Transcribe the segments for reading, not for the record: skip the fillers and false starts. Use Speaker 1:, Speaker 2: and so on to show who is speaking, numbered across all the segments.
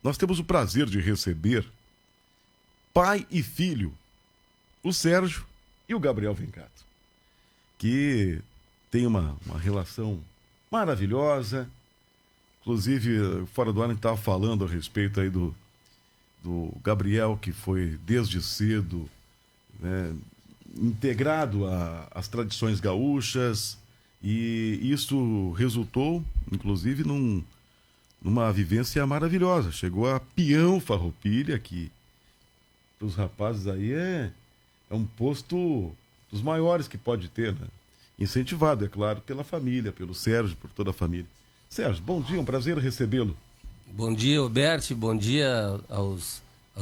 Speaker 1: nós temos o prazer de receber pai e filho, o Sérgio e o Gabriel Vencato, que tem uma relação maravilhosa. Inclusive, fora do ar, a gente estava falando a respeito aí do Gabriel, que foi desde cedo, né, integrado às tradições gaúchas, e isso resultou, inclusive, numa vivência maravilhosa. Chegou a peão Farroupilha, que para os rapazes aí é um posto dos maiores que pode ter, né? Incentivado, é claro, pela família, pelo Sérgio, por toda a família. Sérgio, bom dia, um prazer recebê-lo.
Speaker 2: Bom dia, Roberto, bom dia aos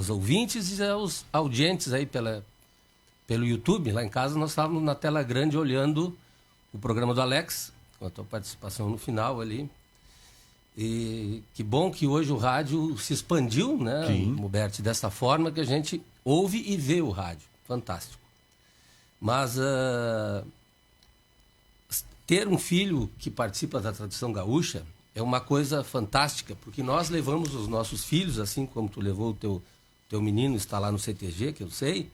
Speaker 2: ouvintes e aos audientes aí pelo YouTube. Lá em casa nós estávamos na tela grande olhando o programa do Alex, com a tua participação no final ali. E que bom que hoje o rádio se expandiu, né, Roberto, dessa forma que a gente ouve e vê o rádio. Fantástico. Mas ter um filho que participa da tradição gaúcha é uma coisa fantástica, porque nós levamos os nossos filhos, assim como tu levou o teu menino, está lá no CTG, que eu sei,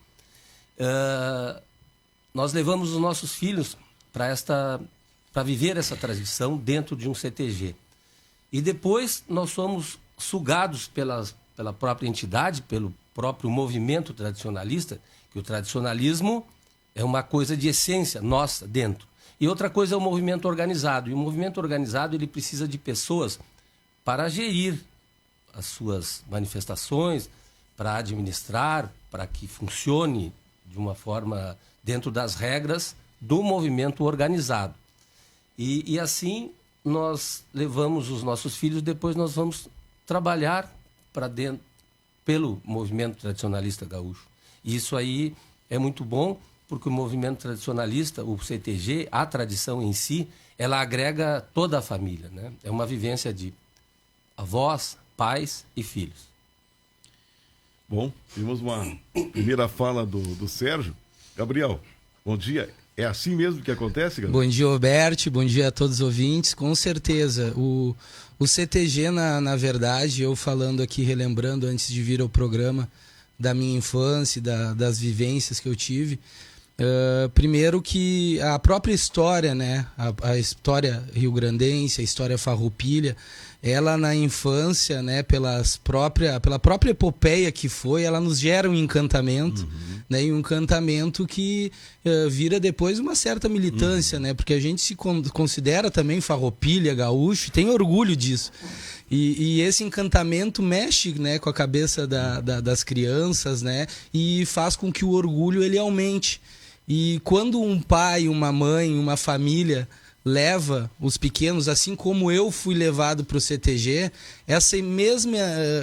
Speaker 2: nós levamos os nossos filhos para viver essa tradição dentro de um CTG. E depois nós somos sugados pela própria entidade, pelo próprio movimento tradicionalista, que o tradicionalismo é uma coisa de essência nossa dentro. E outra coisa é o movimento organizado. E o movimento organizado ele precisa de pessoas para gerir as suas manifestações, para administrar, para que funcione de uma forma dentro das regras do movimento organizado. E assim nós levamos os nossos filhos, depois nós vamos trabalhar para dentro pelo movimento tradicionalista gaúcho. E isso aí é muito bom, porque o movimento tradicionalista, o CTG, a tradição em si, ela agrega toda a família, né? É uma vivência de avós, pais e filhos.
Speaker 1: Bom, temos uma primeira fala do Sérgio. Gabriel, bom dia. É assim mesmo que acontece, Gabriel?
Speaker 3: Bom dia, Roberto. Bom dia a todos os ouvintes. Com certeza. O CTG, na verdade, eu falando aqui, relembrando antes de vir ao programa da minha infância, das vivências que eu tive. Primeiro que a própria história, né, a história rio-grandense, a história farroupilha, ela na infância, né, pela própria epopeia que foi, ela nos gera um encantamento, né, e um encantamento que vira depois uma certa militância, né, porque a gente se considera também farroupilha, gaúcho, tem orgulho disso. E esse encantamento mexe, né, com a cabeça das crianças, né, e faz com que o orgulho ele aumente. E quando um pai, uma mãe, uma família leva os pequenos, assim como eu fui levado para o CTG, essa mesma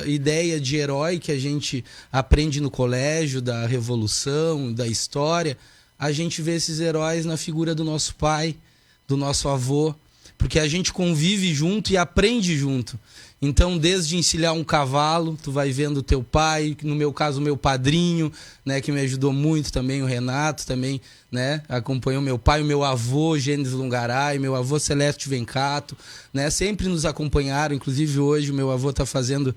Speaker 3: ideia de herói que a gente aprende no colégio, da revolução, da história, a gente vê esses heróis na figura do nosso pai, do nosso avô, porque a gente convive junto e aprende junto. Então, desde encilhar um cavalo, tu vai vendo o teu pai, no meu caso, o meu padrinho, né, que me ajudou muito também, o Renato também, né, acompanhou meu pai, o meu avô, Gênesis Lungaray, meu avô Celeste Vencato, né, sempre nos acompanharam, inclusive hoje o meu avô está fazendo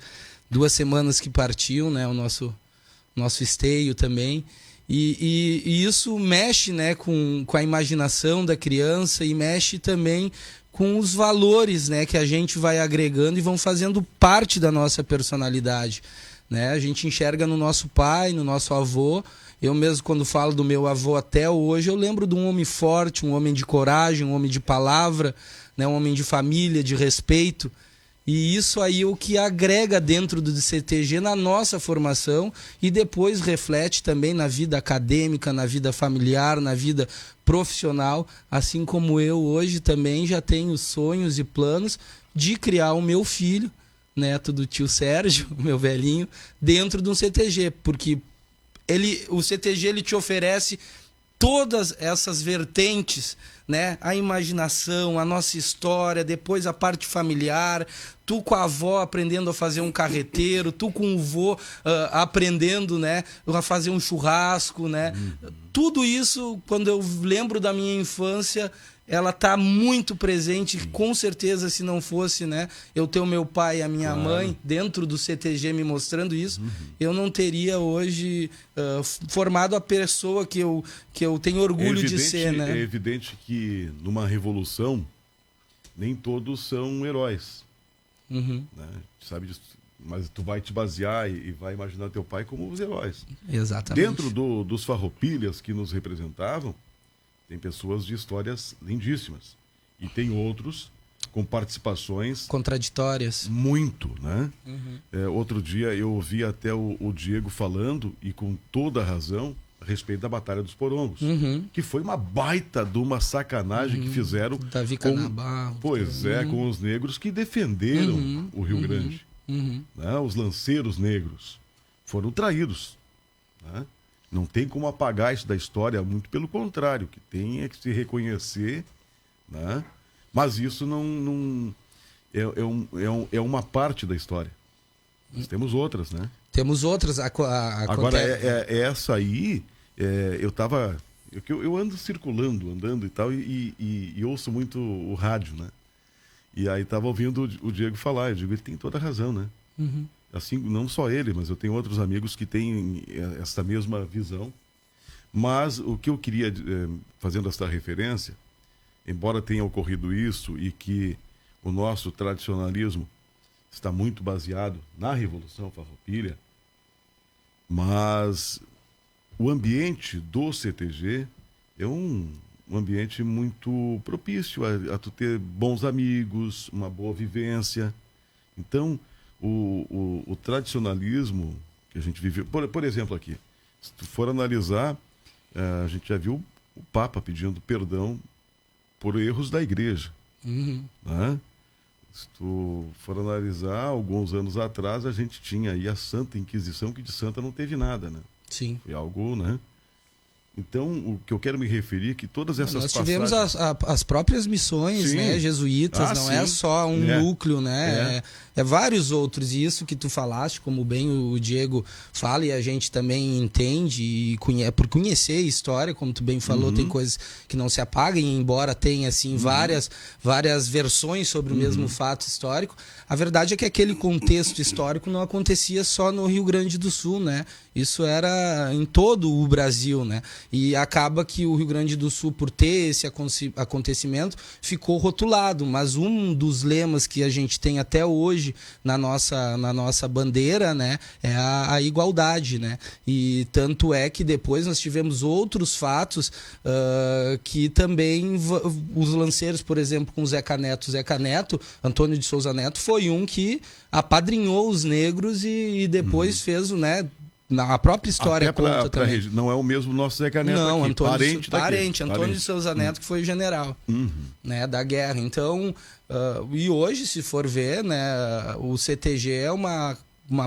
Speaker 3: 2 semanas que partiu, né, o nosso esteio também. E isso mexe, né, com a imaginação da criança e mexe também com os valores, né, que a gente vai agregando e vão fazendo parte da nossa personalidade, né? A gente enxerga no nosso pai, no nosso avô. Eu mesmo, quando falo do meu avô até hoje, eu lembro de um homem forte, um homem de coragem, um homem de palavra, né, um homem de família, de respeito. E isso aí é o que agrega dentro do CTG na nossa formação e depois reflete também na vida acadêmica, na vida familiar, na vida profissional, assim como eu hoje também já tenho sonhos e planos de criar o meu filho, neto do tio Sérgio, meu velhinho, dentro de um CTG, porque o CTG ele te oferece todas essas vertentes, né? A imaginação, a nossa história, depois a parte familiar, tu com a avó aprendendo a fazer um carreteiro, tu com o vô aprendendo, né, a fazer um churrasco, né? Tudo isso, quando eu lembro da minha infância, ela tá muito presente. Com certeza, se não fosse, né, eu ter o meu pai e a minha mãe dentro do CTG me mostrando isso, eu não teria hoje formado a pessoa que eu tenho orgulho de ser, né?
Speaker 1: É evidente que numa revolução nem todos são heróis, né? Sabe disso, mas tu vai te basear e vai imaginar teu pai como os heróis.
Speaker 3: Exatamente.
Speaker 1: Dentro dos farroupilhas que nos representavam, tem pessoas de histórias lindíssimas. E tem outros com participações...
Speaker 3: contraditórias.
Speaker 1: Muito, né? Outro dia eu ouvi até o Diego falando, e com toda a razão, a respeito da Batalha dos Porongos. Que foi uma baita de uma sacanagem que fizeram...
Speaker 3: Davi Canabarro.
Speaker 1: Pois é, com os negros que defenderam o Rio Grande. Né? Os lanceiros negros foram traídos, né? Não tem como apagar isso da história, muito pelo contrário, que tem é que se reconhecer, né? Mas isso não é uma parte da história. Nós temos outras, né?
Speaker 3: Temos outras.
Speaker 1: Agora, essa aí, eu ando andando e tal, e ouço muito o rádio, né? E aí estava ouvindo o Diego falar, eu digo, ele tem toda a razão, né? Assim, não só ele, mas eu tenho outros amigos que têm essa mesma visão. Mas o que eu queria, fazendo essa referência, embora tenha ocorrido isso e que o nosso tradicionalismo está muito baseado na Revolução Farroupilha, mas o ambiente do CTG é um ambiente muito propício a tu ter bons amigos, uma boa vivência. Então, o tradicionalismo que a gente vive... Por exemplo, aqui, se tu for analisar, a gente já viu o Papa pedindo perdão por erros da igreja. Né? Se tu for analisar, alguns anos atrás, a gente tinha aí a Santa Inquisição, que de santa não teve nada, né?
Speaker 3: Sim.
Speaker 1: Foi algo, né? Então, o que eu quero me referir é que todas essas
Speaker 3: Nós tivemos as próprias missões, né, jesuítas, não é só um núcleo, né? É vários outros. E isso que tu falaste, como bem o Diego fala, e a gente também entende, e por conhecer a história, como tu bem falou, tem coisas que não se apagam, embora tenha assim, várias versões sobre o mesmo fato histórico. A verdade é que aquele contexto histórico não acontecia só no Rio Grande do Sul, né? Isso era em todo o Brasil, né? E acaba que o Rio Grande do Sul, por ter esse acontecimento, ficou rotulado. Mas um dos lemas que a gente tem até hoje na nossa bandeira, né, é a igualdade, né? E tanto é que depois nós tivemos outros fatos que também os lanceiros, por exemplo, com o Zeca Neto, Antônio de Souza Neto, foi um que apadrinhou os negros e depois fez, né? Na própria história conta também.
Speaker 1: Não é o mesmo nosso Zeca Neto
Speaker 3: não,
Speaker 1: aqui,
Speaker 3: parente, Antônio de Souza Neto, que foi general, né, da guerra. Então, e hoje, se for ver, né, o CTG é uma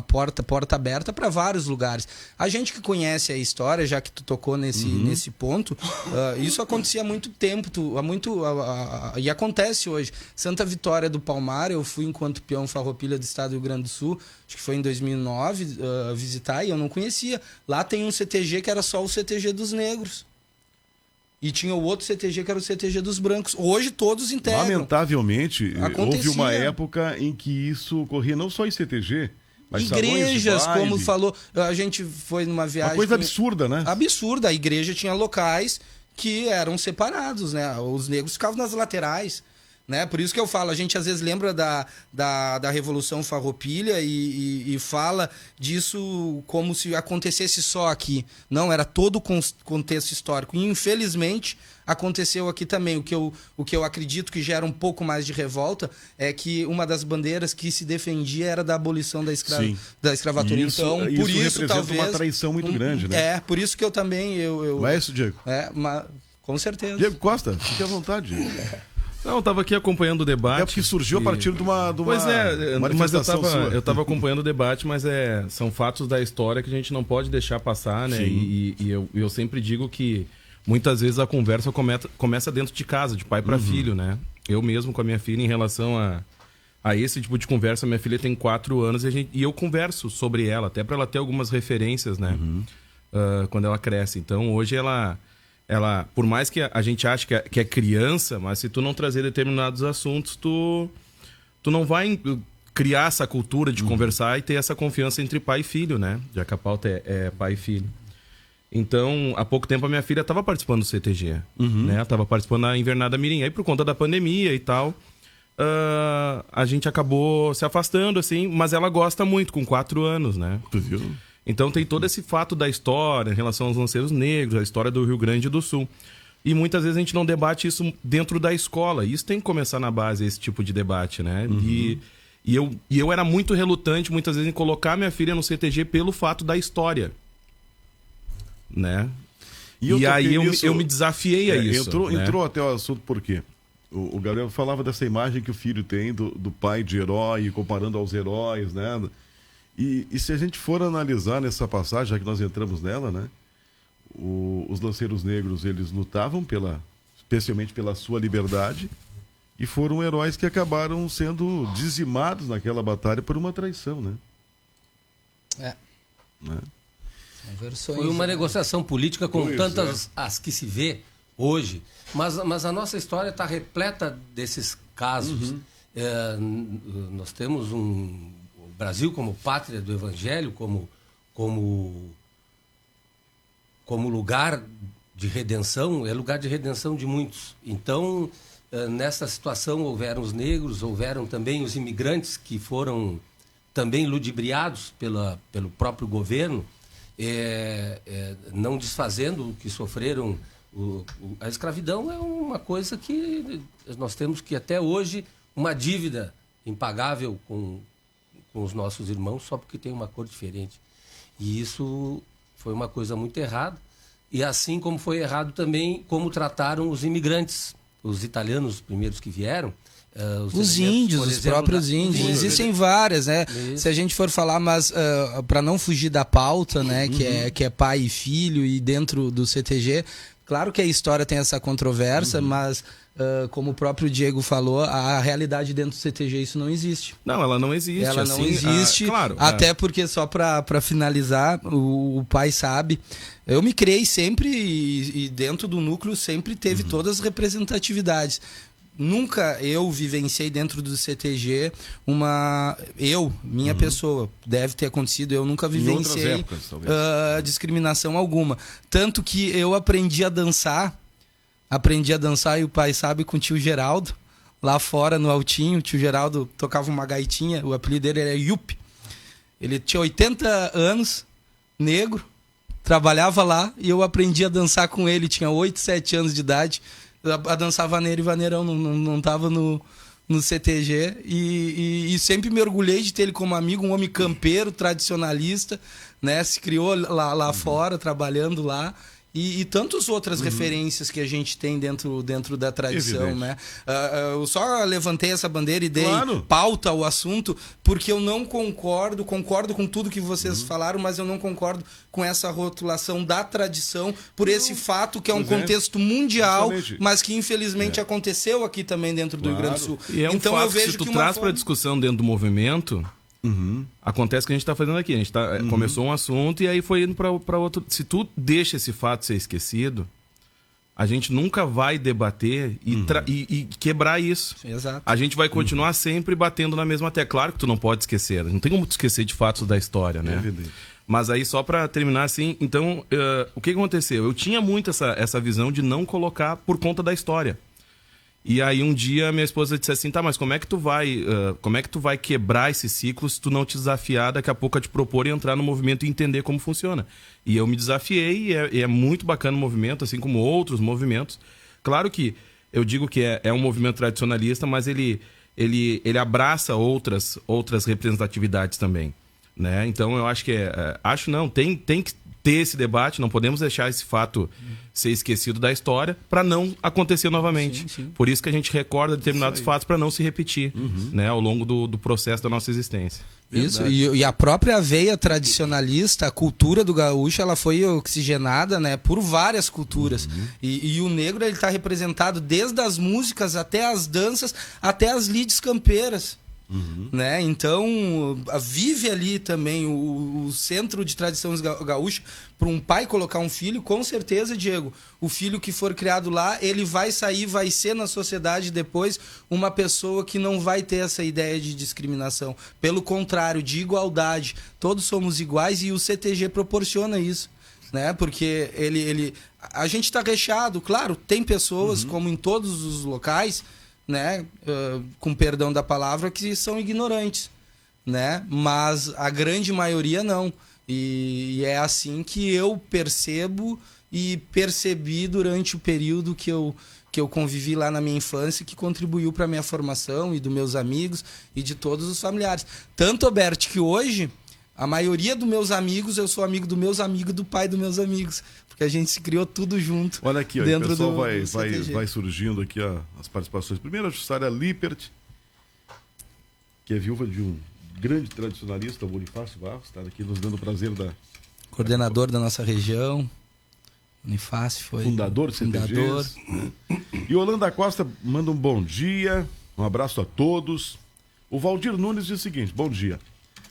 Speaker 3: porta aberta para vários lugares. A gente que conhece a história, já que tu tocou nesse ponto, isso acontecia há muito tempo, e acontece hoje. Santa Vitória do Palmar, eu fui enquanto peão farroupilha do estado do Rio Grande do Sul, acho que foi em 2009, visitar, e eu não conhecia. Lá tem um CTG que era só o CTG dos negros. E tinha o outro CTG que era o CTG dos brancos. Hoje todos integram.
Speaker 1: Lamentavelmente, houve uma época em que isso ocorria não só em CTG, mas
Speaker 3: igrejas, como falou, a gente foi numa viagem...
Speaker 1: Uma coisa absurda, né?
Speaker 3: Absurda. A igreja tinha locais que eram separados, né? Os negros ficavam nas laterais, né? Por isso que eu falo, a gente às vezes lembra da Revolução Farroupilha e fala disso como se acontecesse só aqui. Não, era todo o contexto histórico. E infelizmente aconteceu aqui também. O que eu acredito que gera um pouco mais de revolta é que uma das bandeiras que se defendia era da abolição da escravatura. Então, por isso talvez
Speaker 1: uma traição muito grande, né?
Speaker 3: É, por isso que eu também...
Speaker 1: Não é isso, Diego?
Speaker 3: Com certeza.
Speaker 1: Diego Costa, fique à vontade.
Speaker 4: Não, eu estava aqui acompanhando o debate.
Speaker 1: É porque surgiu a partir de uma
Speaker 4: Pois é, mas eu estava
Speaker 1: sua.
Speaker 4: acompanhando o debate, mas são fatos da história que a gente não pode deixar passar, né? E eu sempre digo que muitas vezes a conversa começa dentro de casa, de pai para filho, né? Eu mesmo com a minha filha, em relação a esse tipo de conversa, minha filha tem 4 anos e eu converso sobre ela, até para ela ter algumas referências, né? Quando ela cresce. Então, hoje ela ela, por mais que a gente ache que é criança, mas se tu não trazer determinados assuntos, tu não vai criar essa cultura de conversar e ter essa confiança entre pai e filho, né? Já que a pauta é pai e filho. Então, há pouco tempo a minha filha estava participando do CTG, né? Estava participando da Invernada Mirim. Aí, por conta da pandemia e tal, a gente acabou se afastando, assim, mas ela gosta muito, com 4 anos, né?
Speaker 1: Tu viu?
Speaker 4: Então tem todo esse fato da história em relação aos lanceiros negros, a história do Rio Grande do Sul. E muitas vezes a gente não debate isso dentro da escola. Isso tem que começar na base, esse tipo de debate, né? E eu era muito relutante, muitas vezes, em colocar minha filha no CTG pelo fato da história, né? E aí eu me desafiei a isso.
Speaker 1: Entrou até o assunto por quê? O Gabriel falava dessa imagem que o filho tem do pai de herói, comparando aos heróis, né? E se a gente for analisar nessa passagem, já que nós entramos nela, né? Os lanceiros negros, eles lutavam especialmente pela sua liberdade, e foram heróis que acabaram sendo dizimados naquela batalha por uma traição, né? Né?
Speaker 3: São versões,
Speaker 2: Foi uma negociação política com tantas as que se vê hoje, mas a nossa história está repleta desses casos. Nós temos o Brasil como pátria do Evangelho, como lugar de redenção, é lugar de redenção de muitos. Então, nessa situação houveram os negros, houveram também os imigrantes que foram também ludibriados pelo próprio governo, não desfazendo o que sofreram. A escravidão é uma coisa que nós temos que até hoje, uma dívida impagável com os nossos irmãos só porque tem uma cor diferente. E isso foi uma coisa muito errada. E assim como foi errado também como trataram os imigrantes, os italianos, os primeiros que vieram.
Speaker 3: Os índios, os próprios índios. Existem várias, né? Isso. Se a gente for falar, mas para não fugir da pauta, né? Que é pai e filho e dentro do CTG, claro que a história tem essa controvérsia, mas como o próprio Diego falou, a realidade dentro do CTG isso não existe.
Speaker 4: Não, ela não existe.
Speaker 3: Ela não existe, claro, até porque, só para finalizar, o pai sabe, eu me criei sempre e dentro do núcleo sempre teve todas as representatividades. Nunca eu vivenciei dentro do CTG minha pessoa, deve ter acontecido, eu nunca vivenciei discriminação alguma. Tanto que eu aprendi a dançar e o pai sabe, com o tio Geraldo, lá fora no Altinho. O tio Geraldo tocava uma gaitinha, o apelido dele era Yup. Ele tinha 80 anos, negro, trabalhava lá e eu aprendi a dançar com ele, tinha 8, 7 anos de idade. A dançar vaneiro e vaneirão, não tava no CTG e sempre me orgulhei de ter ele como amigo, um homem campeiro, tradicionalista, né? Se criou lá fora, trabalhando lá. E tantas outras referências que a gente tem dentro da tradição, né? Eu só levantei essa bandeira e dei pauta ao assunto porque eu não concordo com tudo que vocês falaram, mas eu não concordo com essa rotulação da tradição por esse fato que é um contexto mundial, mas que infelizmente aconteceu aqui também dentro do Rio Grande do Sul.
Speaker 4: E então fato, eu vejo se tu traz para discussão dentro do movimento, acontece o que a gente está fazendo aqui. A gente começou um assunto e aí foi indo para outro. Se tu deixa esse fato ser esquecido, a gente nunca vai debater e quebrar isso.
Speaker 3: Exato.
Speaker 4: A gente vai continuar sempre batendo na mesma tecla. Claro que tu não pode esquecer. Não tem como tu esquecer de fatos da história, né? Mas aí, só para terminar assim, então, o que aconteceu? Eu tinha muito essa visão de não colocar por conta da história. E aí um dia minha esposa disse assim, tá, mas como é que tu vai quebrar esse ciclo se tu não te desafiar daqui a pouco a te propor e entrar no movimento e entender como funciona? E eu me desafiei e é muito bacana o movimento, assim como outros movimentos. Claro que eu digo que é um movimento tradicionalista, mas ele abraça outras representatividades também, né? Então eu acho que tem que ter esse debate, não podemos deixar esse fato ser esquecido da história para não acontecer novamente. Sim. Por isso que a gente recorda determinados fatos para não se repetir, né, ao longo do processo da nossa existência.
Speaker 3: Isso, e a própria veia tradicionalista, a cultura do gaúcho, ela foi oxigenada, né, por várias culturas. E o negro, ele está representado desde as músicas até as danças, até as lides campeiras. né? Então, vive ali também o centro de tradições gaúcha. Para um pai colocar um filho, com certeza, Diego, o filho que for criado lá, ele vai sair, vai ser na sociedade depois uma pessoa que não vai ter essa ideia de discriminação. Pelo contrário, de igualdade. Todos somos iguais e o CTG proporciona isso, né? Porque a gente está recheado, claro, tem pessoas, como em todos os locais, né, com perdão da palavra, que são ignorantes, né? Mas a grande maioria não. E é assim que eu percebo e percebi durante o período que eu convivi lá na minha infância, que contribuiu para a minha formação e dos meus amigos e de todos os familiares. Tanto, Alberto, que hoje a maioria dos meus amigos, eu sou amigo dos meus amigos e do pai dos meus amigos. Porque a gente se criou tudo junto.
Speaker 1: Olha aqui, ó,
Speaker 3: dentro
Speaker 1: o pessoal
Speaker 3: do
Speaker 1: vai surgindo aqui, ó, as participações. Primeiro, a Jussara Lippert, que é viúva de um grande tradicionalista, o Bonifácio Barros, está aqui nos dando o prazer da...
Speaker 3: Coordenador da nossa região. Bonifácio foi...
Speaker 1: Fundador de CTGs. Né? E Holanda Costa manda um bom dia, um abraço a todos. O Valdir Nunes diz o seguinte: bom dia.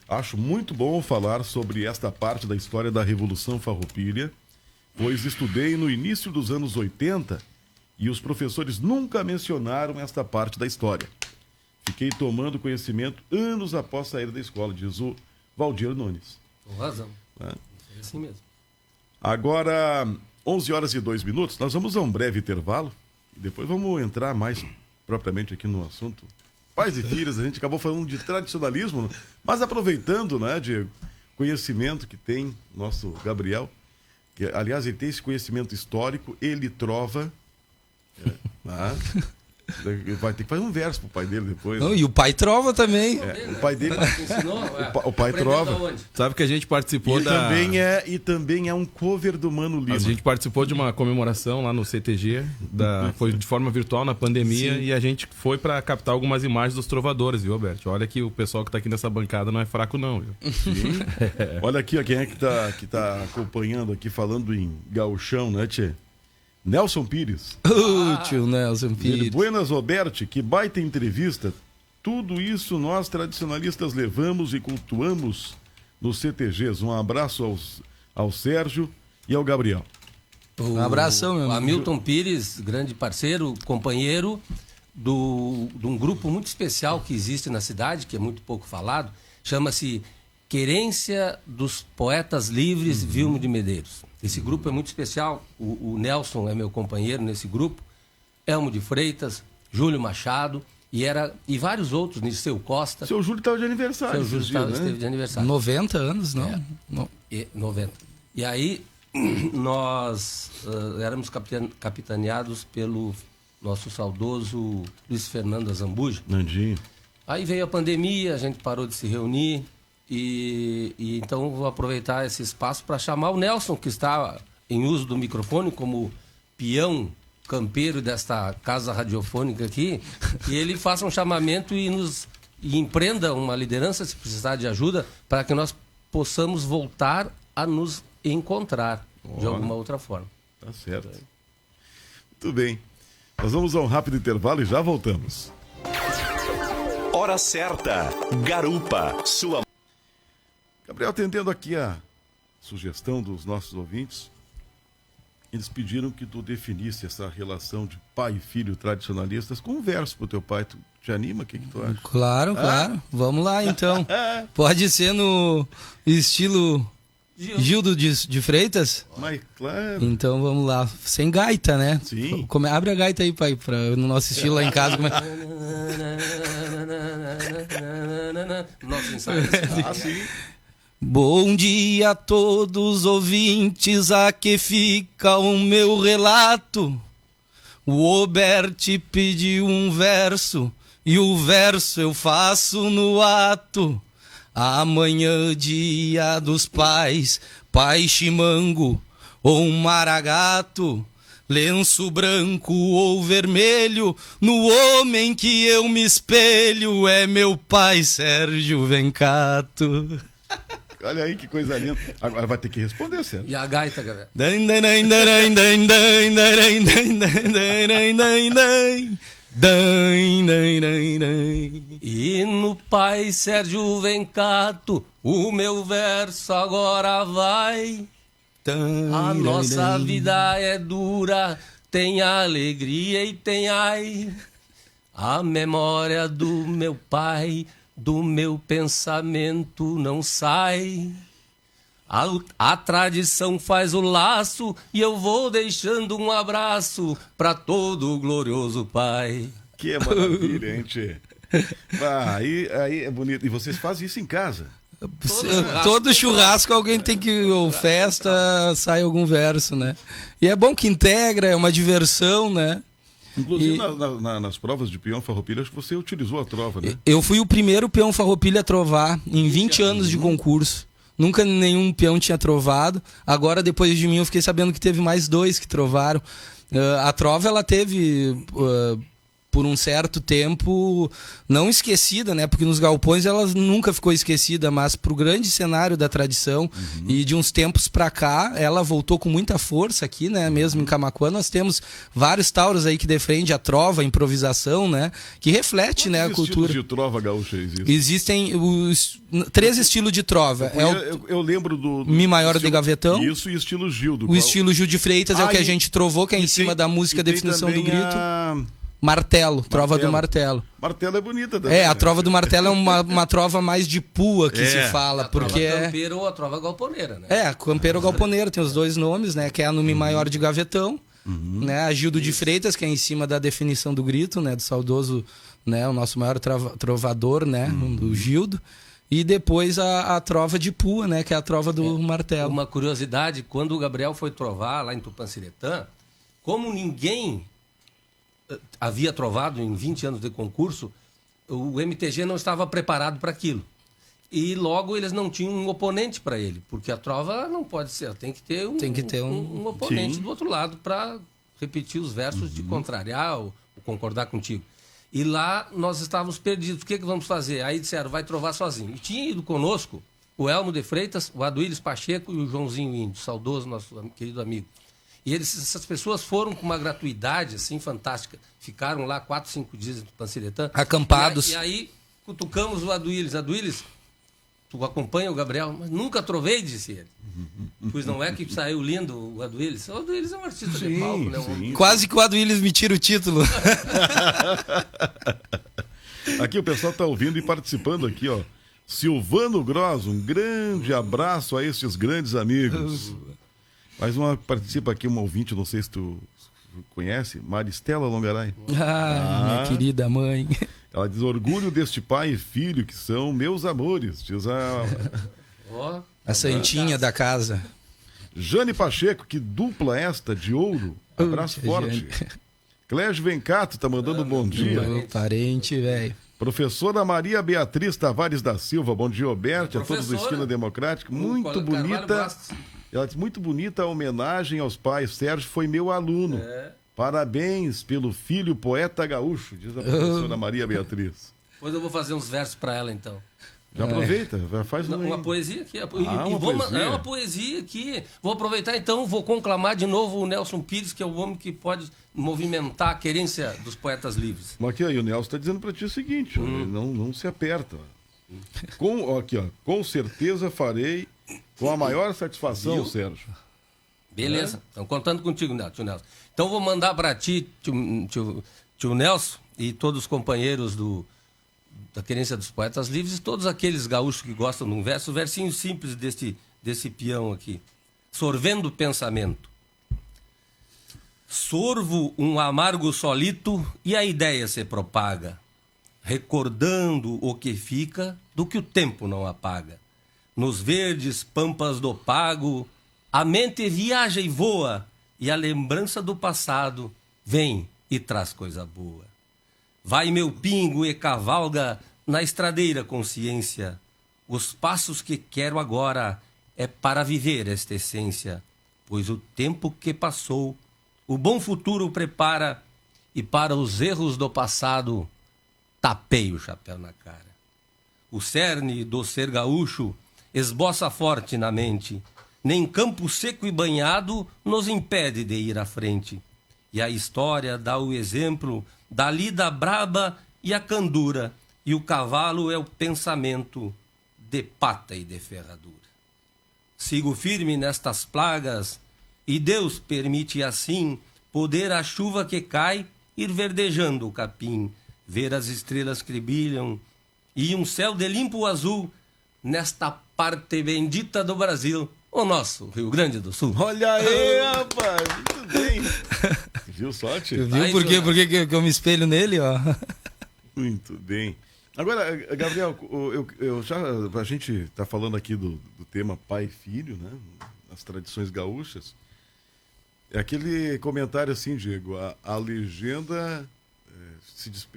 Speaker 1: Acho muito bom falar sobre esta parte da história da Revolução Farroupilha, pois estudei no início dos anos 80 e os professores nunca mencionaram esta parte da história. Fiquei tomando conhecimento anos após sair da escola, diz o Valdir Nunes.
Speaker 2: Com razão. É assim mesmo.
Speaker 1: Agora, 11h02, nós vamos a um breve intervalo e depois vamos entrar mais propriamente aqui no assunto. Pais e filhos, a gente acabou falando de tradicionalismo, mas aproveitando, né, Diego, conhecimento que tem nosso Gabriel, que, aliás, ele tem esse conhecimento histórico, ele trova, vai ter que fazer um verso pro pai dele depois.
Speaker 3: Não, né? E o pai trova também.
Speaker 1: O pai dele
Speaker 2: ensinou,
Speaker 1: o pai trova.
Speaker 4: Sabe que a gente participou
Speaker 1: E também é um cover do Mano Lima.
Speaker 4: A gente participou de uma comemoração lá no CTG, foi de forma virtual na pandemia. Sim. E a gente foi para captar algumas imagens dos trovadores, viu, Alberto? Olha que o pessoal que tá aqui nessa bancada não é fraco não, viu?
Speaker 1: Sim. Olha aqui, ó, quem é que tá acompanhando aqui, falando em gauchão, né, tchê? Nelson Pires.
Speaker 3: Tio Nelson Pires.
Speaker 1: Buenas, Roberti, que baita entrevista. Tudo isso nós tradicionalistas levamos e cultuamos nos CTGs. Um abraço ao Sérgio e ao Gabriel.
Speaker 3: Um abração, meu amigo.
Speaker 2: Hamilton Pires, grande parceiro, companheiro de um grupo muito especial que existe na cidade, que é muito pouco falado, chama-se Querência dos Poetas Livres, Vilmo de Medeiros. Esse grupo é muito especial, o Nelson é meu companheiro nesse grupo, Elmo de Freitas, Júlio Machado e vários outros, Niceu Costa.
Speaker 1: Seu Júlio estava de aniversário.
Speaker 2: Seu Júlio esteve de aniversário.
Speaker 3: 90 anos, não?
Speaker 2: É, 90. E aí nós éramos capitaneados pelo nosso saudoso Luiz Fernando Azambuja.
Speaker 1: Nandinho.
Speaker 2: Aí veio a pandemia, a gente parou de se reunir. E então vou aproveitar esse espaço para chamar o Nelson, que está em uso do microfone como peão campeiro desta casa radiofônica aqui, e ele faça um chamamento e empreenda uma liderança, se precisar de ajuda, para que nós possamos voltar a nos encontrar de alguma outra forma.
Speaker 1: Tá certo. Muito bem. Nós vamos a um rápido intervalo e já voltamos.
Speaker 5: Hora certa. Garupa, sua...
Speaker 1: Gabriel, atendendo aqui a sugestão dos nossos ouvintes, eles pediram que tu definisse essa relação de pai e filho tradicionalistas com um verso pro teu pai. Tu te anima? O que tu acha?
Speaker 3: Claro. Vamos lá, então. Pode ser no estilo Gildo de Freitas?
Speaker 1: Mas, claro.
Speaker 3: Então vamos lá. Sem gaita, né?
Speaker 1: Sim.
Speaker 3: Abre a gaita aí, pai, no nosso estilo lá em casa.
Speaker 2: Nosso ensaio.
Speaker 1: Sim.
Speaker 3: Bom dia a todos ouvintes, aqui fica o meu relato. O Oberti pediu um verso e o verso eu faço no ato. Amanhã, dia dos pais, pai chimango ou maragato, lenço branco ou vermelho, no homem que eu me espelho é meu pai Sérgio Vencato.
Speaker 1: Olha aí que coisa linda. Agora vai ter que responder, Sérgio.
Speaker 2: E a gaita, galera. E no pai Sérgio Vencato, o meu verso agora vai. A nossa vida é dura, tem alegria e tem ai. A memória do meu pai, do meu pensamento não sai. A tradição faz o laço e eu vou deixando um abraço pra todo o glorioso pai.
Speaker 1: Que maravilha, hein, tchê? Aí é bonito. E vocês fazem isso em casa?
Speaker 3: Todo churrasco alguém tem que, ou festa, sai algum verso, né? E é bom que integra, é uma diversão, né?
Speaker 1: Inclusive nas provas de peão farroupilha, acho que você utilizou a trova, né?
Speaker 3: Eu fui o primeiro peão farroupilha a trovar em 20 anos de concurso. Nunca nenhum peão tinha trovado. Agora, depois de mim, eu fiquei sabendo que teve mais 2 que trovaram. A trova, ela teve... por um certo tempo, não esquecida, né? Porque nos galpões ela nunca ficou esquecida, mas pro grande cenário da tradição e de uns tempos pra cá, ela voltou com muita força aqui, né? Mesmo em Camaquã, nós temos vários tauros aí que defendem a trova, a improvisação, né? Que reflete, né, a cultura.
Speaker 1: De trova gaúcha existem?
Speaker 3: Existem os 3 estilos de trova.
Speaker 1: Eu lembro do
Speaker 3: Mi maior de gavetão.
Speaker 1: Isso e estilo Gil.
Speaker 3: O estilo Gil de Freitas é o que a gente trovou, que é em cima da música Definição do Grito. Martelo, trova do martelo.
Speaker 1: Martelo é bonita também.
Speaker 3: A trova do martelo é uma trova mais de pua que se fala.
Speaker 2: A
Speaker 3: porque
Speaker 2: trova campeira ou a trova galponeira, né?
Speaker 3: A campeira ou galponeira, tem os 2 nomes, né? Que é a no Mi maior de gavetão, né? A Gildo de Freitas, que é em cima da Definição do Grito, né? Do saudoso, né? O nosso maior trovador, né? Do Gildo. E depois a trova de pua, né? Que é a trova do martelo.
Speaker 2: Uma curiosidade, quando o Gabriel foi trovar lá em Tupanciretã, como ninguém havia trovado em 20 anos de concurso, o MTG não estava preparado para aquilo. E logo eles não tinham um oponente para ele, porque a trova não pode ser, tem que ter um oponente do outro lado para repetir os versos de contrariar ou concordar contigo. E lá nós estávamos perdidos. O que vamos fazer? Aí disseram, vai trovar sozinho. E tinha ido conosco o Elmo de Freitas, o Aduílis Pacheco e o Joãozinho Índio, saudoso nosso querido amigo. E essas pessoas foram com uma gratuidade assim fantástica. Ficaram lá 4, 5 dias no Tupanciretã.
Speaker 3: Acampados.
Speaker 2: E aí cutucamos o Aduílis. Aduílis, tu acompanha o Gabriel? Mas nunca trovei, disse ele. Pois não é que saiu lindo o Aduílis? O Aduílis é um artista de palco, né?
Speaker 3: Quase que o Aduílis me tira o título.
Speaker 1: Aqui o pessoal está ouvindo e participando aqui, ó. Silvano Gross, um grande abraço a esses grandes amigos. Mais uma participa aqui, uma ouvinte, não sei se tu conhece, Maristela Longaray.
Speaker 3: Minha querida mãe.
Speaker 1: Ela diz, orgulho deste pai e filho que são meus amores. Diz
Speaker 3: a santinha da casa.
Speaker 1: Jane Pacheco, que dupla esta de ouro. Abraço forte. Clégio Vencato tá mandando um bom dia.
Speaker 3: Meu parente, velho.
Speaker 1: Professora Maria Beatriz Tavares da Silva, bom dia, Roberto, a todos do Esquina Democrática. Muito bonita. Ela disse, muito bonita a homenagem aos pais. Sérgio foi meu aluno. Parabéns pelo filho poeta gaúcho, diz a professora Maria Beatriz.
Speaker 2: Pois eu vou fazer uns versos para ela, então.
Speaker 1: Já aproveita, faz
Speaker 2: uma poesia aqui.
Speaker 1: Poesia.
Speaker 2: É uma poesia aqui. Vou aproveitar, então, vou conclamar de novo o Nelson Pires, que é o homem que pode movimentar a querência dos poetas livres.
Speaker 1: Mas aqui, ó, e o Nelson está dizendo para ti o seguinte, ó, não se aperta. Com certeza farei com a maior satisfação, Sérgio.
Speaker 2: Beleza, estão contando contigo, tio Nelson. Então vou mandar para ti, tio Nelson, e todos os companheiros da Querência dos Poetas Livres, e todos aqueles gaúchos que gostam de um versinho simples desse peão aqui. Sorvendo o pensamento. Sorvo um amargo solito e a ideia se propaga, recordando o que fica do que o tempo não apaga. Nos verdes pampas do pago, a mente viaja e voa, e a lembrança do passado vem e traz coisa boa. Vai meu pingo e cavalga na estradeira consciência. Os passos que quero agora é para viver esta essência, pois o tempo que passou, o bom futuro prepara, e para os erros do passado, tapei o chapéu na cara. O cerne do ser gaúcho esboça forte na mente, nem campo seco e banhado nos impede de ir à frente. E a história dá o exemplo da lida braba e a candura, e o cavalo é o pensamento de pata e de ferradura. Sigo firme nestas plagas, e Deus permite assim poder a chuva que cai ir verdejando o capim, ver as estrelas que brilham e um céu de limpo azul nesta parte bendita do Brasil, o nosso Rio Grande do Sul.
Speaker 1: Olha aí, rapaz, muito bem. Viu, sorte?
Speaker 3: Viu por quê que eu me espelho nele, ó?
Speaker 1: Muito bem. Agora, Gabriel, a gente tá falando aqui do tema pai e filho, né? As tradições gaúchas. É aquele comentário assim, Diego, a legenda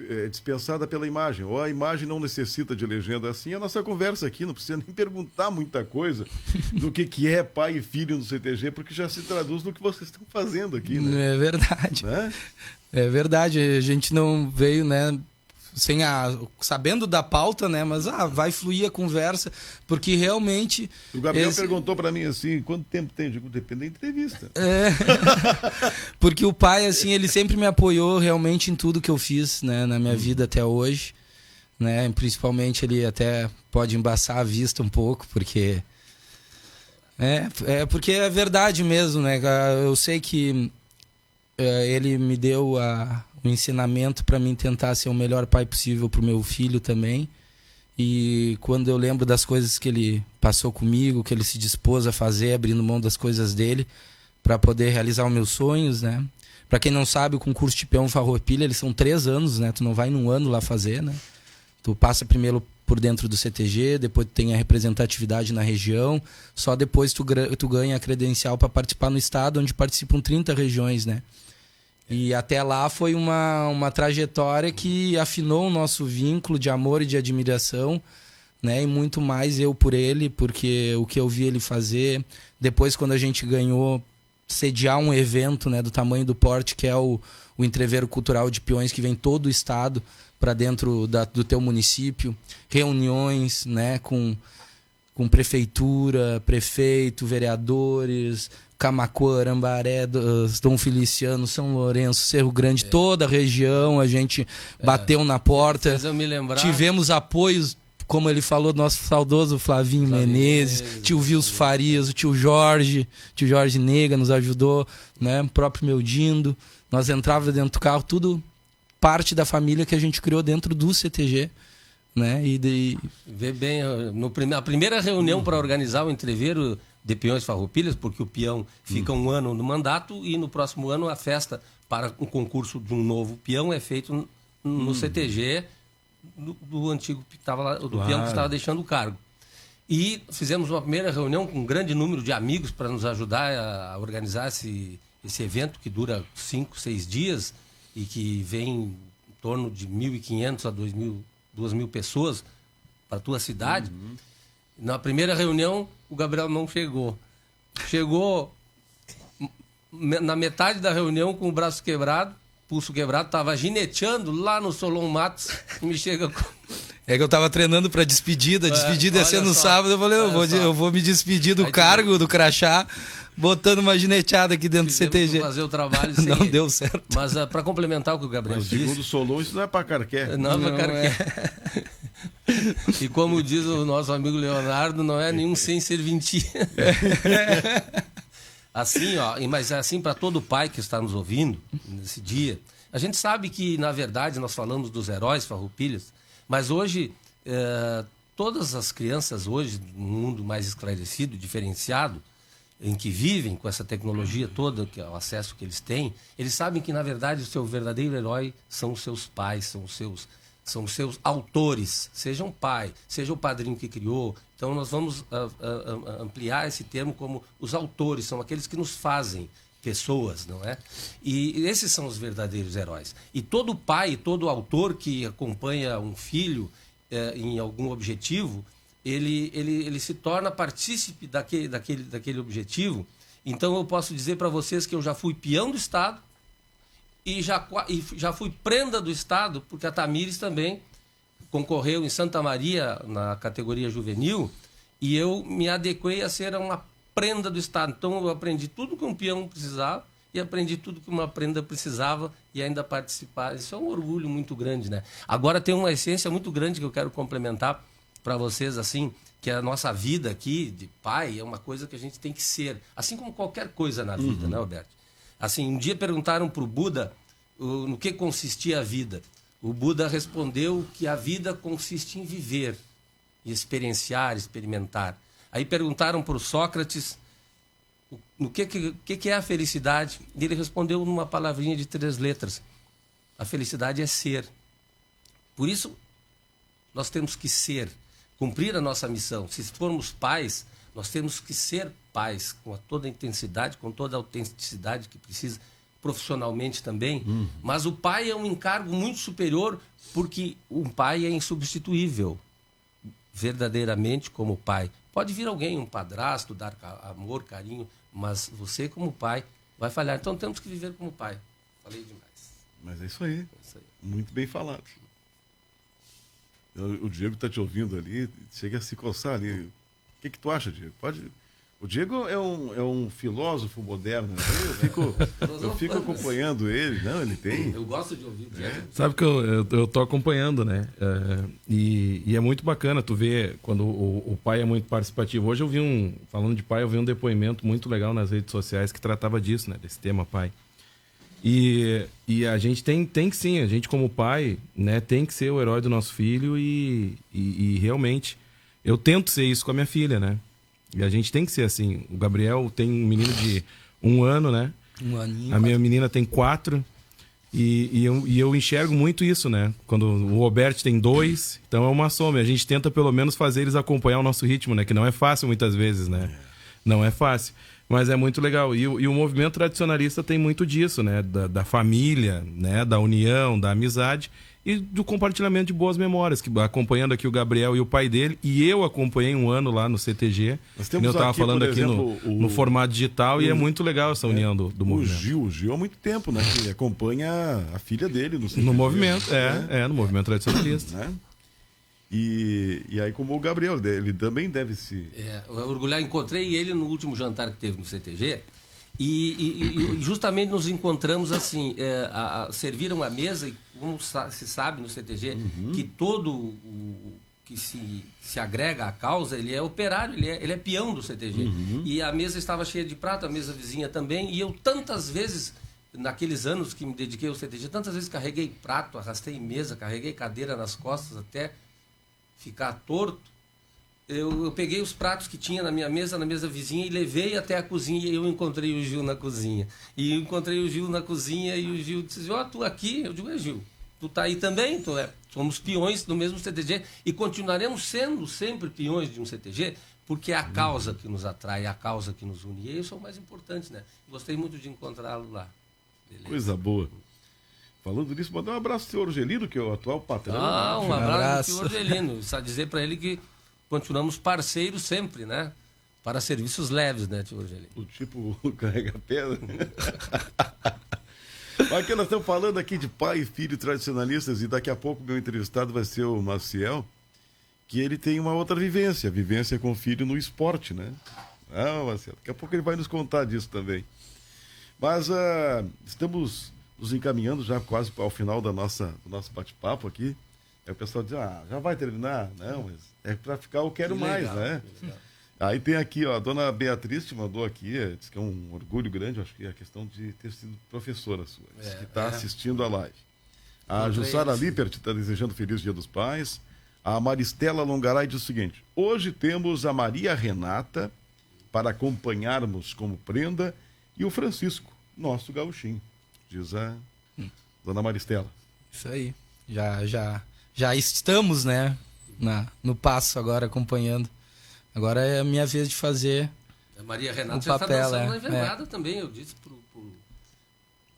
Speaker 1: é dispensada pela imagem, ou a imagem não necessita de legenda. Assim é a nossa conversa aqui, não precisa nem perguntar muita coisa do que é pai e filho no CTG, porque já se traduz no que vocês estão fazendo aqui, né?
Speaker 3: É verdade.
Speaker 1: Né?
Speaker 3: É verdade, a gente não veio, né, sabendo da pauta, né, mas vai fluir a conversa, porque realmente...
Speaker 1: O Gabriel perguntou para mim assim, quanto tempo tem? Eu digo, depende da entrevista.
Speaker 3: Porque o pai, assim, ele sempre me apoiou realmente em tudo que eu fiz, né, na minha vida até hoje, né, principalmente ele até pode embaçar a vista um pouco, porque... porque é verdade mesmo, né, eu sei que ele me deu o ensinamento para mim tentar ser o melhor pai possível para o meu filho também. E quando eu lembro das coisas que ele passou comigo, que ele se dispôs a fazer, abrindo mão das coisas dele para poder realizar os meus sonhos, né? Para quem não sabe, o concurso de peão farroupilha, eles são 3 anos, né? Tu não vai num ano lá fazer, né? Tu passa primeiro por dentro do CTG, depois tu tem a representatividade na região, só depois tu ganha a credencial para participar no estado, onde participam 30 regiões, né? E até lá foi uma trajetória que afinou o nosso vínculo de amor e de admiração, né? E muito mais eu por ele, porque o que eu vi ele fazer. Depois, quando a gente ganhou, sediar um evento, né, do tamanho do porte, que é o Entreveiro Cultural de Peões, que vem todo o estado para dentro do teu município. Reuniões, né, com prefeitura, prefeito, vereadores... Camaquã, Arambaré, Dom Feliciano, São Lourenço, Cerro Grande, toda a região, a gente bateu na porta.
Speaker 2: Fez eu me lembrar.
Speaker 3: Tivemos apoios, como ele falou, nosso saudoso Flavinho Menezes, tio Vilso Farias, o tio Jorge Nega nos ajudou, né? O próprio Meldindo. Nós entrávamos dentro do carro, tudo parte da família que a gente criou dentro do CTG. Né?
Speaker 2: Vê bem, a primeira reunião para organizar o entreveiro de peões farroupilhas, porque o peão fica um ano no mandato e no próximo ano a festa para o concurso de um novo peão é feito no CTG do antigo que estava lá, do peão que estava deixando o cargo. E fizemos uma primeira reunião com um grande número de amigos para nos ajudar a organizar esse evento que dura 5, 6 dias e que vem em torno de 1.500 a 2.000 pessoas para a tua cidade. Na primeira reunião, o Gabriel não chegou. Chegou na metade da reunião com o braço quebrado, pulso quebrado, estava gineteando lá no Solon Matos e me chega com...
Speaker 3: É que eu tava treinando pra despedida ia ser no sábado, eu falei, eu vou me despedir do cargo, do crachá, botando uma gineteada aqui dentro do CTG.
Speaker 2: Fazer o trabalho sem
Speaker 3: não deu certo.
Speaker 2: Mas para complementar o que o Gabriel disse...
Speaker 1: Segundo o Solon, isso não é pra carqué.
Speaker 2: Não é pra carqué. E como diz o nosso amigo Leonardo, não é nenhum sem serventia. Assim, mas é assim para todo pai que está nos ouvindo nesse dia. A gente sabe que, na verdade, nós falamos dos heróis farroupilhas, mas hoje, todas as crianças hoje, num mundo mais esclarecido, diferenciado, em que vivem com essa tecnologia toda, que é o acesso que eles têm, eles sabem que, na verdade, o seu verdadeiro herói são os seus pais, são os seus autores, seja um pai, seja o padrinho que criou. Então, nós vamos ampliar esse termo como os autores, são aqueles que nos fazem pessoas, não é? E esses são os verdadeiros heróis. E todo pai, todo autor que acompanha um filho em algum objetivo, ele se torna partícipe daquele objetivo. Então, eu posso dizer para vocês que eu já fui peão do Estado, e já fui prenda do Estado, porque a Tamires também concorreu em Santa Maria na categoria juvenil, e eu me adequei a ser uma prenda do Estado. Então eu aprendi tudo que um peão precisava e aprendi tudo que uma prenda precisava e ainda participar. Isso é um orgulho muito grande, né? Agora tem uma essência muito grande que eu quero complementar para vocês, assim, que a nossa vida aqui de pai é uma coisa que a gente tem que ser, assim como qualquer coisa na vida, né, Alberto? Assim, um dia perguntaram para o Buda no que consistia a vida. O Buda respondeu que a vida consiste em viver, e experienciar, experimentar. Aí perguntaram para o Sócrates no que é a felicidade. E ele respondeu numa palavrinha de 3 letras. A felicidade é ser. Por isso, nós temos que ser, cumprir a nossa missão. Se formos pais, nós temos que ser pais, com toda a intensidade, com toda a autenticidade que precisa, profissionalmente também. Mas o pai é um encargo muito superior, porque um pai é insubstituível, verdadeiramente como pai. Pode vir alguém, um padrasto, dar amor, carinho, mas você como pai vai falhar. Então temos que viver como pai. Falei demais.
Speaker 1: Mas é isso aí.
Speaker 2: É isso aí.
Speaker 1: Muito bem falado. O Diego está te ouvindo ali, chega a se coçar ali. O que tu acha, Diego? O Diego é um filósofo moderno, né? Eu fico acompanhando ele. Não, ele tem.
Speaker 2: Eu gosto de ouvir o Diego.
Speaker 4: Sabe que eu tô acompanhando, né? E é muito bacana tu ver quando o pai é muito participativo. Hoje falando de pai, eu vi um depoimento muito legal nas redes sociais que tratava disso, né? Desse tema pai. E a gente tem que sim, a gente como pai, né, tem que ser o herói do nosso filho e realmente eu tento ser isso com a minha filha, né? E a gente tem que ser assim. O Gabriel tem um menino de 1 ano, né?
Speaker 3: 1 aninho.
Speaker 4: A minha menina tem 4. E eu enxergo muito isso, né? Quando o Roberto tem 2, então é uma soma. A gente tenta pelo menos fazer eles acompanhar o nosso ritmo, né? Que não é fácil muitas vezes, né? Não é fácil. Mas é muito legal. E o movimento tradicionalista tem muito disso, né? Da família, né? Da união, da amizade e do compartilhamento de boas memórias. Que, acompanhando aqui o Gabriel e o pai dele. E eu acompanhei 1 ano lá no CTG. Eu estava falando aqui no formato digital. E é muito legal essa união do movimento.
Speaker 1: O Gil há muito tempo, né? Que acompanha a filha dele no CTG.
Speaker 4: No movimento, no movimento tradicionalista.
Speaker 1: Né? E aí, como o Gabriel, ele também deve se...
Speaker 2: Orgulhar, encontrei ele no último jantar que teve no CTG e justamente nos encontramos assim, serviram a mesa e como se sabe no CTG que todo o que se agrega à causa, ele é operário, ele é peão do CTG. E a mesa estava cheia de prato, a mesa vizinha também, e eu tantas vezes, naqueles anos que me dediquei ao CTG, tantas vezes carreguei prato, arrastei mesa, carreguei cadeira nas costas até ficar torto. Eu peguei os pratos que tinha na mesa vizinha e levei até a cozinha e eu encontrei o Gil na cozinha. E encontrei o Gil na cozinha e o Gil disse, tu aqui? Eu digo, Gil, tu tá aí também? Somos peões do mesmo CTG e continuaremos sendo sempre peões de um CTG porque é a causa que nos atrai, é a causa que nos une. E isso é o mais importante, né? Gostei muito de encontrá-lo lá. Beleza.
Speaker 1: Coisa boa. Falando nisso, mandar um abraço ao senhor Orgelino, que é o atual patrão.
Speaker 2: Um abraço ao senhor Orgelino. Só dizer para ele que continuamos parceiros sempre, né? Para serviços leves, né, tio Orgelino?
Speaker 1: O tipo carrega-pedra. Aqui nós estamos falando aqui de pai e filho tradicionalistas e daqui a pouco meu entrevistado vai ser o Maciel, que ele tem uma outra vivência com o filho no esporte, né? Maciel, daqui a pouco ele vai nos contar disso também. Mas estamos nos encaminhando já quase ao final do nosso bate-papo aqui. Aí o pessoal diz, já vai terminar? Não, mas é para ficar, eu quero mais, né? Aí tem aqui, a dona Beatriz te mandou aqui, diz que é um orgulho grande, acho que é a questão de ter sido professora sua, diz que está assistindo a live. A Jussara Lippert está desejando feliz Dia dos Pais. A Maristela Longaray diz o seguinte, hoje temos a Maria Renata para acompanharmos como prenda e o Francisco, nosso gauchinho, diz a dona Maristela.
Speaker 3: Isso aí, já estamos, né, no passo agora, acompanhando. Agora é a minha vez de fazer
Speaker 2: a Maria Renata
Speaker 3: o
Speaker 2: já
Speaker 3: papel,
Speaker 2: está dançando na invernada também, eu disse pro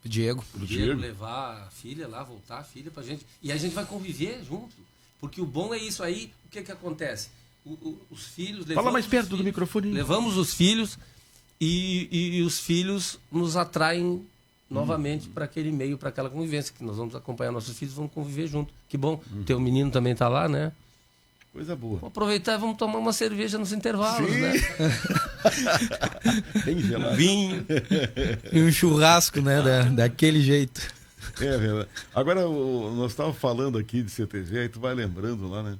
Speaker 3: Diego.
Speaker 2: Diego levar a filha lá, voltar a filha pra gente. E a gente vai conviver junto. Porque o bom é isso aí, o que acontece? Os filhos...
Speaker 1: Fala mais perto do microfone.
Speaker 2: Levamos os filhos e os filhos nos atraem novamente para aquele meio, para aquela convivência, que nós vamos acompanhar nossos filhos, vamos conviver junto. Que bom. Teu menino também tá lá, né?
Speaker 1: Coisa boa.
Speaker 2: Vamos aproveitar e vamos tomar uma cerveja nos intervalos,
Speaker 1: Sim.
Speaker 2: né?
Speaker 1: Bem gelado.
Speaker 2: Vinho.
Speaker 3: E um churrasco, né? Daquele jeito.
Speaker 1: É verdade. Agora, nós estávamos falando aqui de CTG, aí tu vai lembrando lá, né?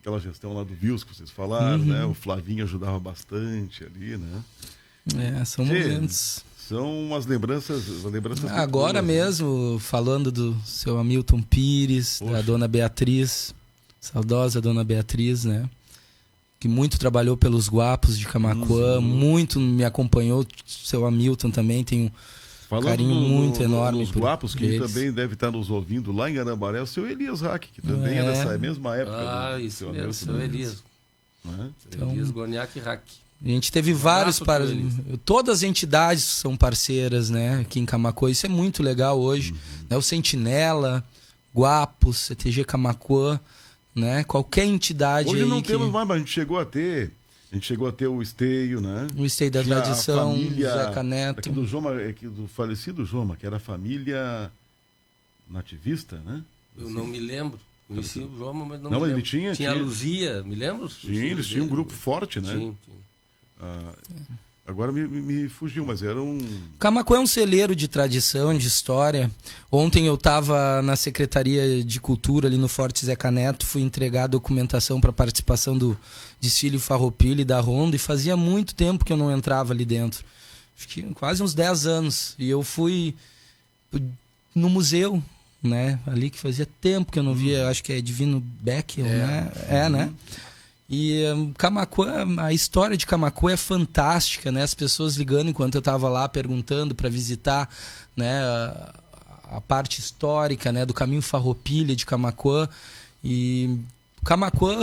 Speaker 1: Aquela gestão lá do Vils que vocês falaram, né? O Flavinho ajudava bastante ali, né?
Speaker 3: São momentos.
Speaker 1: São umas lembranças muito
Speaker 3: Agora
Speaker 1: boas, né?
Speaker 3: mesmo, falando do seu Hamilton Pires, da dona Beatriz, saudosa dona Beatriz, né? Que muito trabalhou pelos Guapos de Camaquã, muito me acompanhou. Seu Hamilton também tem um carinho muito enorme.
Speaker 1: Os Guapos, que
Speaker 3: eles.
Speaker 1: também deve estar nos ouvindo lá em Arambaré, o seu Elias Hack, que também é dessa mesma época.
Speaker 2: Isso mesmo, seu Elias.
Speaker 1: Né?
Speaker 2: Então, Elias Gorniak e Hack.
Speaker 3: A gente teve vários
Speaker 2: Elias.
Speaker 3: todas as entidades são parceiras, né, aqui em Camaquã. Isso é muito legal hoje, né? O Sentinela, Guapos, CTG Camaquã, né? Qualquer entidade
Speaker 1: hoje
Speaker 3: aí
Speaker 1: não temos mais, mas a gente chegou a ter o Esteio, né?
Speaker 3: o Esteio da
Speaker 1: Tinha a
Speaker 3: Tradição,
Speaker 1: família
Speaker 3: Zeca Neto.
Speaker 1: aqui do Joma, aqui do falecido Joma, que era a família nativista, né?
Speaker 2: Eu não me lembro. Conheci o João, mas não
Speaker 1: Não,
Speaker 2: me
Speaker 1: ele
Speaker 2: lembro.
Speaker 1: tinha-
Speaker 2: a
Speaker 1: tinha-
Speaker 2: Luzia, me lembro?
Speaker 1: Sim, eles tinham um grupo forte, né?
Speaker 2: Tinha.
Speaker 1: Agora me fugiu, mas era um...
Speaker 3: Camaquã é um celeiro de tradição, de história. Ontem eu estava na Secretaria de Cultura, ali no Forte Zeca Neto, fui entregar a documentação para participação do desfile Farroupilha e da Ronda, e fazia muito tempo que eu não entrava ali dentro. Acho que quase uns 10 anos. E eu fui no museu, né? Ali que fazia tempo que eu não via, acho que é Divino Beckel, né? Né? E Camaquã, a história de Camaquã é fantástica, né? As pessoas ligando enquanto eu estava lá perguntando para visitar, né, a parte histórica, né, do caminho Farroupilha de Camaquã. E Camaquã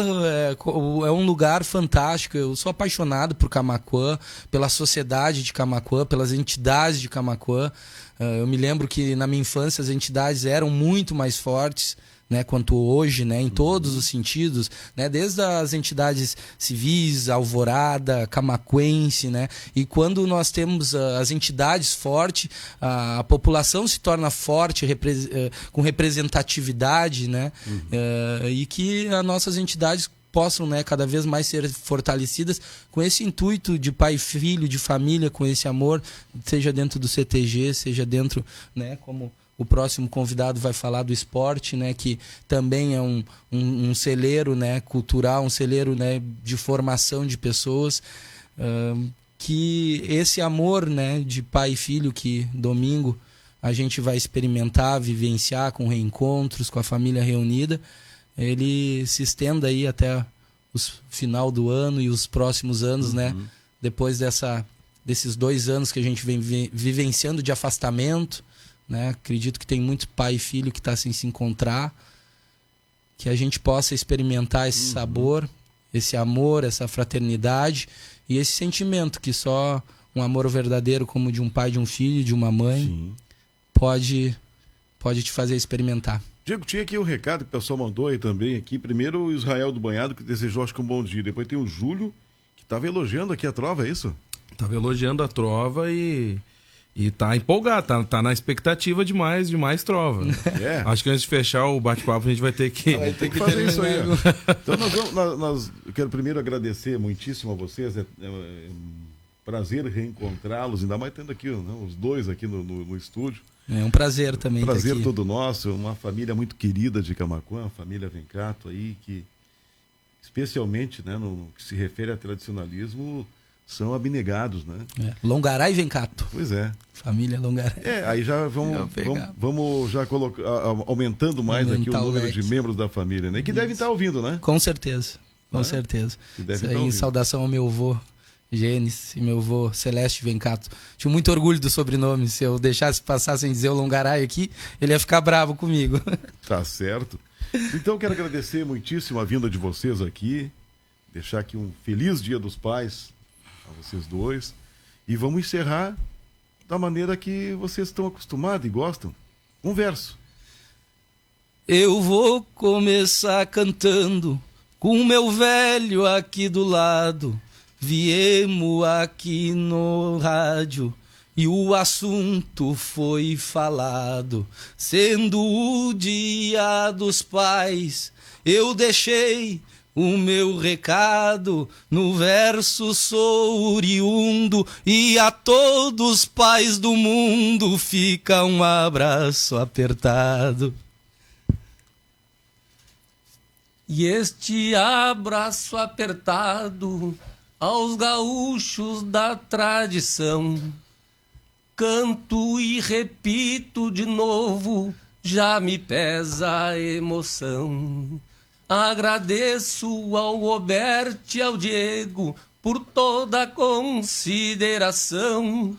Speaker 3: é um lugar fantástico. Eu sou apaixonado por Camaquã, pela sociedade de Camaquã, pelas entidades de Camaquã. Eu me lembro que na minha infância as entidades eram muito mais fortes, né, quanto hoje, né, em todos os sentidos, né, desde as entidades civis, Alvorada, Camaquense, né, e quando nós temos as entidades fortes, a população se torna forte, com representatividade, né, e que as nossas entidades possam, né, cada vez mais ser fortalecidas com esse intuito de pai e filho, de família, com esse amor, seja dentro do CTG, seja dentro, né, como o próximo convidado vai falar do esporte, né, que também é um celeiro, né, cultural, um celeiro, né, de formação de pessoas, que esse amor, né, de pai e filho que domingo a gente vai experimentar, vivenciar com reencontros, com a família reunida, ele se estenda aí até o final do ano e os próximos anos, né, depois desses 2 anos que a gente vem vivenciando de afastamento, né? Acredito que tem muito pai e filho que está sem se encontrar, que a gente possa experimentar esse sabor, esse amor, essa fraternidade e esse sentimento que só um amor verdadeiro como de um pai, de um filho, de uma mãe pode te fazer experimentar.
Speaker 1: Diego, tinha aqui um recado que o pessoal mandou aí também aqui. Primeiro o Israel do Banhado, que desejou acho que um bom dia. Depois tem o Júlio, que estava elogiando aqui a trova, é isso?
Speaker 4: Tava elogiando a trova e tá empolgado, tá na expectativa de mais trova. Acho que antes de fechar o bate-papo a gente vai ter que...
Speaker 1: Tem que fazer isso aí. Então eu quero primeiro agradecer muitíssimo a vocês. É um prazer reencontrá-los, ainda mais tendo aqui, né, os dois aqui no estúdio.
Speaker 3: É um prazer também.
Speaker 1: Prazer
Speaker 3: aqui.
Speaker 1: todo nosso, uma família muito querida de Camaquã, a família Vencato aí, que especialmente, né, no que se refere a tradicionalismo, são abnegados, né?
Speaker 3: Longaray e Vencato.
Speaker 1: Pois é.
Speaker 3: Família Longaray.
Speaker 1: Aí já vamos já colocar, aumentando mais aqui o número de membros da família, né? E que devem estar ouvindo, né?
Speaker 3: Com certeza, com certeza.
Speaker 1: Isso
Speaker 3: aí, em saudação ao meu avô Gênesis e meu avô Celeste Vencato. Tinha muito orgulho do sobrenome. Se eu deixasse passar sem dizer o Longaray aqui, ele ia ficar bravo comigo.
Speaker 1: Tá certo. Então quero agradecer muitíssimo a vinda de vocês aqui, deixar aqui um feliz Dia dos Pais a vocês dois, e vamos encerrar da maneira que vocês estão acostumados e gostam. Um verso.
Speaker 3: Eu vou começar cantando com meu velho aqui do lado. Viemos aqui no rádio e o assunto foi falado. Sendo o Dia dos Pais, eu deixei o meu recado, no verso sou oriundo, e a todos os pais do mundo fica um abraço apertado.
Speaker 2: E este abraço apertado aos gaúchos da tradição, canto e repito de novo, já me pesa a emoção. Agradeço ao Roberto e ao Diego por toda a consideração.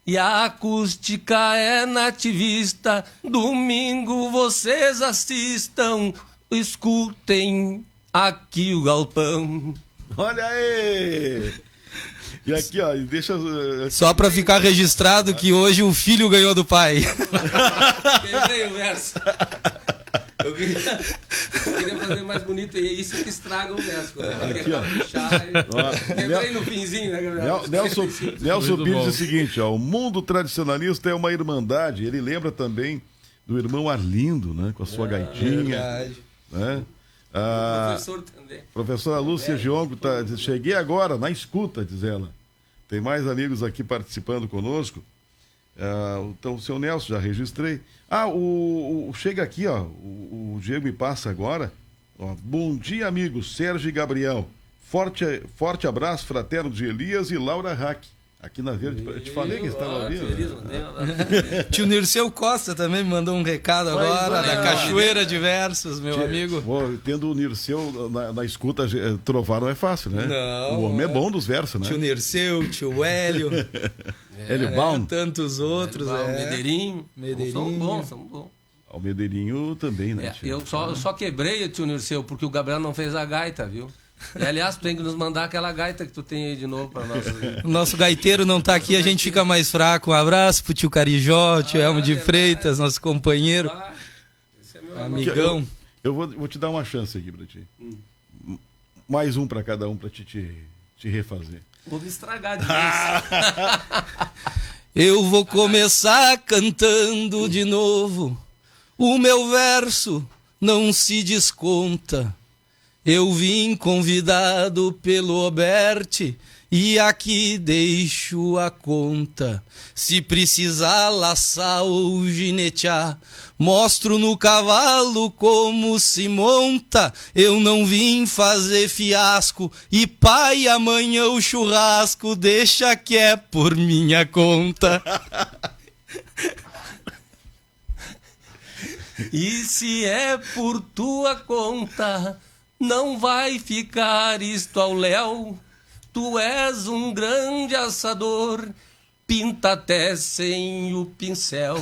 Speaker 2: E a acústica é nativista, domingo vocês assistam, escutem aqui o galpão.
Speaker 1: Olha aí! E aqui, ó, deixa.
Speaker 3: Só pra ficar registrado que hoje o filho ganhou do pai.
Speaker 2: Quebrei o verso. Eu queria fazer mais bonito, e é isso que estraga o verso.
Speaker 1: Aqui, ó.
Speaker 2: Quebrei no finzinho, né, Gabriel?
Speaker 1: Nelson Pires diz o seguinte, ó, o mundo tradicionalista é uma irmandade. Ele lembra também do irmão Arlindo, né, com a sua gaitinha.
Speaker 3: Verdade.
Speaker 1: Né?
Speaker 2: O professor também.
Speaker 1: Professora Lúcia Giongo, cheguei agora, na escuta, diz ela. Tem mais amigos aqui participando conosco. Então, o seu Nelson, já registrei. Chega aqui, ó. O Diego me passa agora. Ó, bom dia, amigos. Sérgio e Gabriel. Forte abraço fraterno de Elias e Laura Hack. Aqui na Verde. Eu te falei que estava ali.
Speaker 3: Tio Nirceu Costa também me mandou um recado agora, da Cachoeira de Versos, meu amigo.
Speaker 1: Tendo o Nirceu na escuta, trovar não é fácil, né?
Speaker 3: Não.
Speaker 1: O homem é bom dos versos, né?
Speaker 3: Tio Nirceu, tio Hélio.
Speaker 1: Hélio Baum.
Speaker 3: Tantos outros.
Speaker 2: Medeirinho. São bons.
Speaker 1: O Medeirinho também, né?
Speaker 2: Eu só quebrei o tio Nirceu porque o Gabriel não fez a gaita, viu? E, aliás, tu tem que nos mandar aquela gaita que tu tem aí de novo para nós.
Speaker 3: O nosso gaiteiro não tá aqui, a gente fica mais fraco. Um abraço pro tio Carijó, tio Elmo de Freitas, nosso companheiro.
Speaker 2: Esse é meu
Speaker 3: amigão.
Speaker 1: Eu vou te dar uma chance aqui pra ti. Mais um para cada um pra te refazer.
Speaker 2: Vou me estragar de vez.
Speaker 3: Eu vou começar cantando de novo. O meu verso não se desconta. Eu vim convidado pelo Oberti e aqui deixo a conta. Se precisar laçar ou ginetear, mostro no cavalo como se monta. Eu não vim fazer fiasco e pai, amanhã o churrasco deixa que é por minha conta.
Speaker 2: E se é por tua conta, não vai ficar isto ao léu. Tu és um grande assador, pinta até sem o pincel.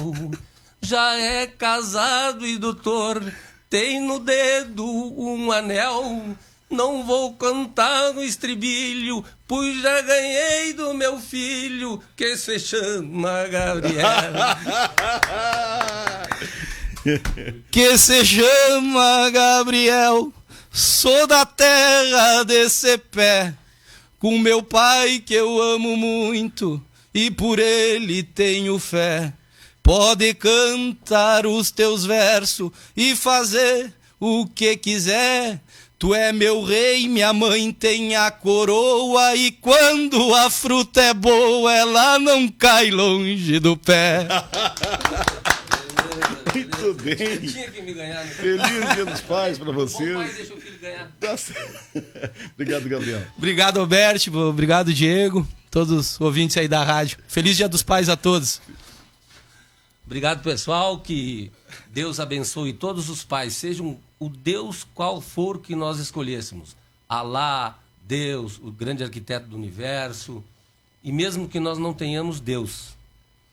Speaker 2: Já é casado e doutor, tem no dedo um anel. Não vou cantar no estribilho, pois já ganhei do meu filho, que se chama Gabriel.
Speaker 3: Que se chama Gabriel. Sou da terra desse pé, com meu pai que eu amo muito e por ele tenho fé. Pode cantar os teus versos e fazer o que quiser. Tu é meu rei, minha mãe tem a coroa e quando a fruta é boa ela não cai longe do pé.
Speaker 1: Muito bem.
Speaker 2: Tinha que me ganhar. Né?
Speaker 1: Feliz Dia dos Pais para vocês.
Speaker 2: O pai deixa o filho ganhar.
Speaker 1: Obrigado, Gabriel.
Speaker 3: Obrigado, Alberto. Obrigado, Diego. Todos os ouvintes aí da rádio. Feliz Dia dos Pais a todos.
Speaker 2: Obrigado, pessoal. Que Deus abençoe todos os pais. Sejam o Deus qual for que nós escolhêssemos. Alá, Deus, o grande arquiteto do universo. E mesmo que nós não tenhamos Deus,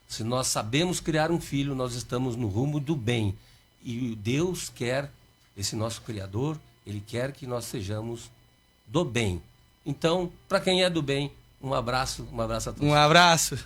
Speaker 2: se nós sabemos criar um filho, nós estamos no rumo do bem. E Deus quer, esse nosso Criador, Ele quer que nós sejamos do bem. Então, para quem é do bem, um abraço a todos.
Speaker 3: Um abraço.